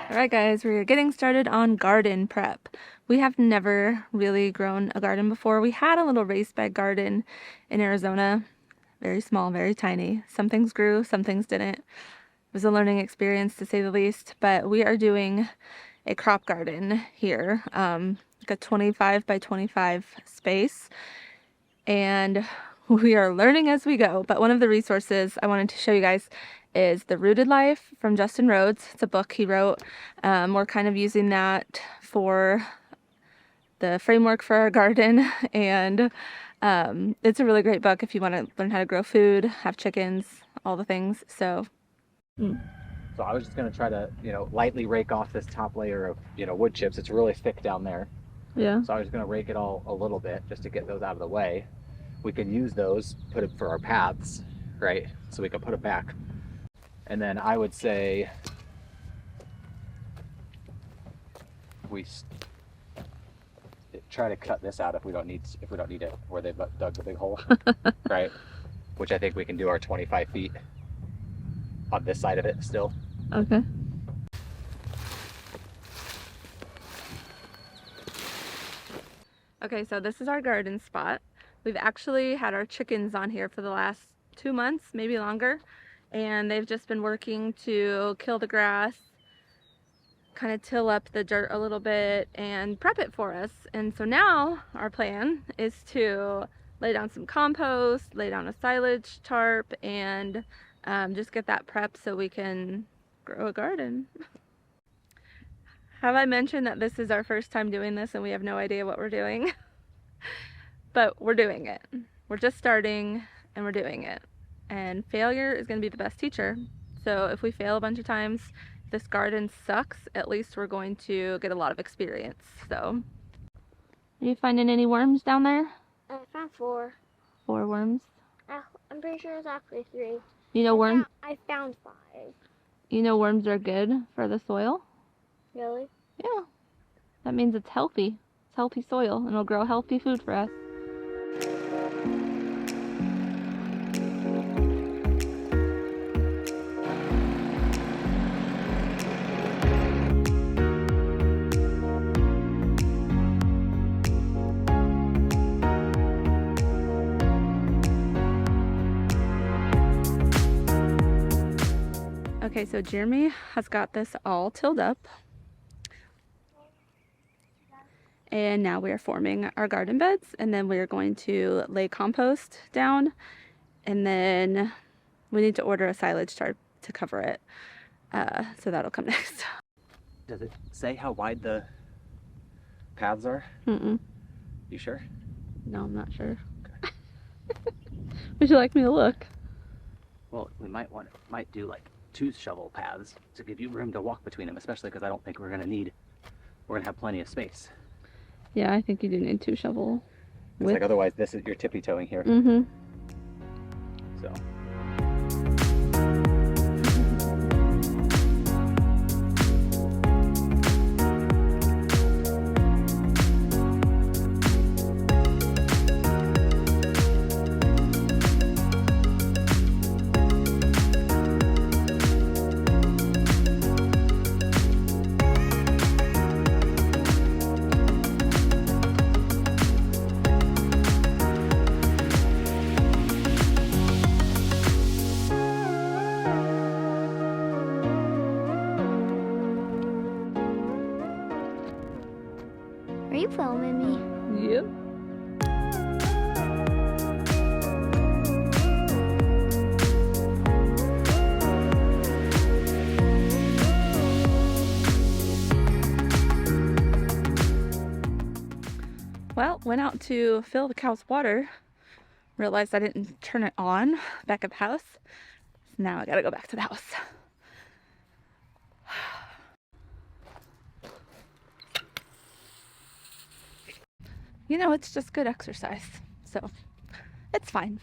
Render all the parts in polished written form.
Alright guys, we're getting started on garden prep. We have never really grown a garden before. We had a little raised bed garden in Arizona. Very small, very tiny. Some things grew, some things didn't. It was a learning experience to say the least, but we are doing a crop garden here, like a 25 by 25 space, and we are learning as we go. But one of the resources I wanted to show you guys is The Rooted Life from Justin Rhodes. It's a book he wrote. We're kind of using that for the framework for our garden, and it's a really great book if you want to learn how to grow food, have chickens, all the things. So I was just going to try to, lightly rake off this top layer of, wood chips. It's really thick down there. yeah. So I was going to rake it all a little bit just to get those out of the way. We can use those, put it for our paths, right? So we can put it back. And then I would say we try to cut this out if we don't need it, where they dug the big hole, right? Which I think we can do our 25 feet on this side of it still. Okay. Okay, so this is our garden spot. We've actually had our chickens on here for the last 2 months, maybe longer, and they've just been working to kill the grass, kind of till up the dirt a little bit and prep it for us. And so now our plan is to lay down some compost, lay down a silage tarp, and just get that prep so we can grow a garden. Have I mentioned that this is our first time doing this and we have no idea what we're doing? But we're doing it. We're just starting and we're doing it. And failure is going to be the best teacher. So if we fail a bunch of times, if this garden sucks, at least we're going to get a lot of experience. So, are you finding any worms down there? I found 4. 4 worms? I'm pretty sure it's actually 3. You know worms? I found 5. You know worms are good for the soil? Really? Yeah. That means it's healthy. It's healthy soil and it'll grow healthy food for us. Okay, so Jeremy has got this all tilled up. And now we are forming our garden beds, and then we are going to lay compost down, and then we need to order a silage tarp to cover it. So that'll come next. Does it say how wide the paths are? Mm-mm. You sure? No, I'm not sure. Okay. Would you like me to look? Well, we might do like 2 shovel paths to give you room to walk between them, especially because I don't think we're gonna have plenty of space. Yeah, I think you do need 2 shovel. Like otherwise, you're tippy toeing here. Mm-hmm. So. Are you filming me? Yep. Well, went out to fill the cow's water. Realized I didn't turn it on back at the house. Now I gotta go back to the house. You know, it's just good exercise, so it's fine.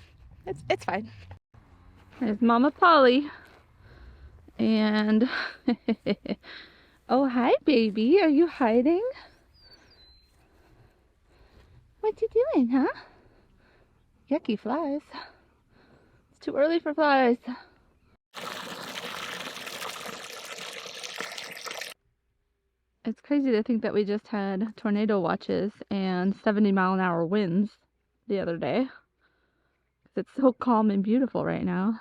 It's fine. There's Mama Polly. And oh, hi baby, are you hiding? What you doing, huh? Yucky flies. It's too early for flies. It's crazy to think that we just had tornado watches and 70-mile-an-hour winds the other day. It's so calm and beautiful right now.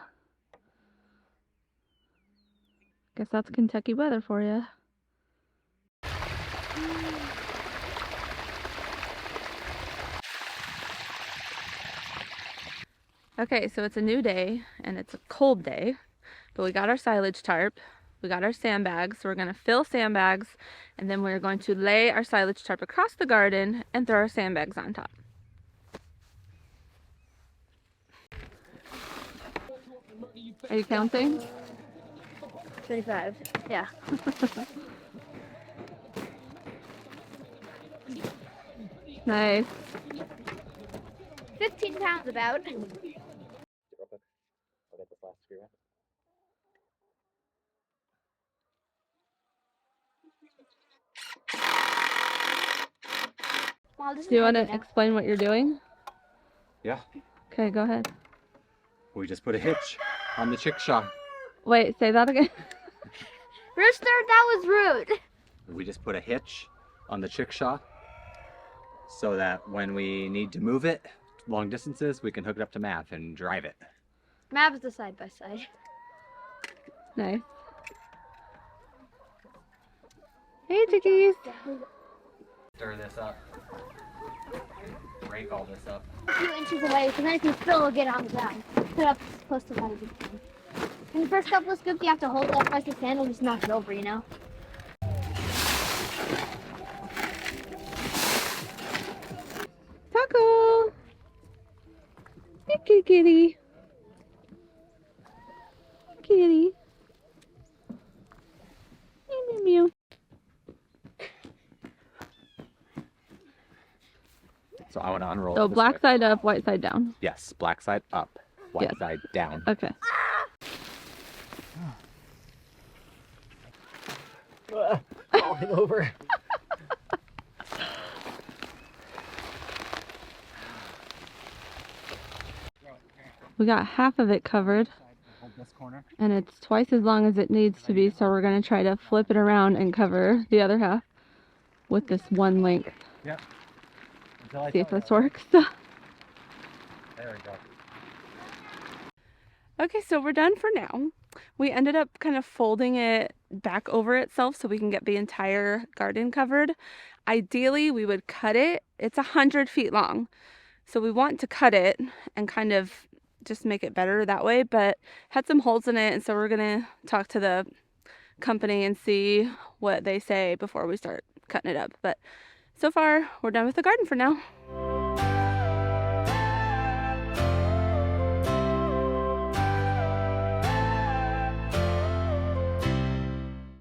Guess that's Kentucky weather for you. Okay, so it's a new day and it's a cold day, but we got our silage tarp, we got our sandbags, so we're gonna fill sandbags, and then we're going to lay our silage tarp across the garden and throw our sandbags on top. Are you counting? 25. Yeah. Nice. 15 pounds about. Real quick. I'll get this last screw in. Wow, this is Do you want heavy to now. explain what you're doing? Yeah. Okay, go ahead. We just put a hitch on the chickshaw. Wait, say that again. Rooster, that was rude. We just put a hitch on the chickshaw so that when we need to move it long distances, we can hook it up to Math and drive it. Mav's the side by side. Nice. Hey, chickies. Stir this up. Break all this up. A few inches away, so then if you spill, it'll get on the ground. Put it up as close to that as you can. In the first couple of scoops, you have to hold it up by the sand and just knock it over, you know? Taco. Hey, kitty. Kitty. Meow, meow, meow. So I want to unroll So it this black way. side up, white side down. Yes, black side up, white Yes. side down. Okay. Falling over. We got half of it covered, Hold this corner. and it's twice as long as it needs to be, so we're going to try to flip it around and cover the other half with this one length. Yep. Until I See if tell this you. works. There we go. Okay, so we're done for now. We ended up kind of folding it back over itself so we can get the entire garden covered. Ideally, we would cut it. It's 100 feet long. So we want to cut it and kind of just make it better that way, but had some holes in it, and so we're gonna talk to the company and see what they say before we start cutting it up. But so far, we're done with the garden for now.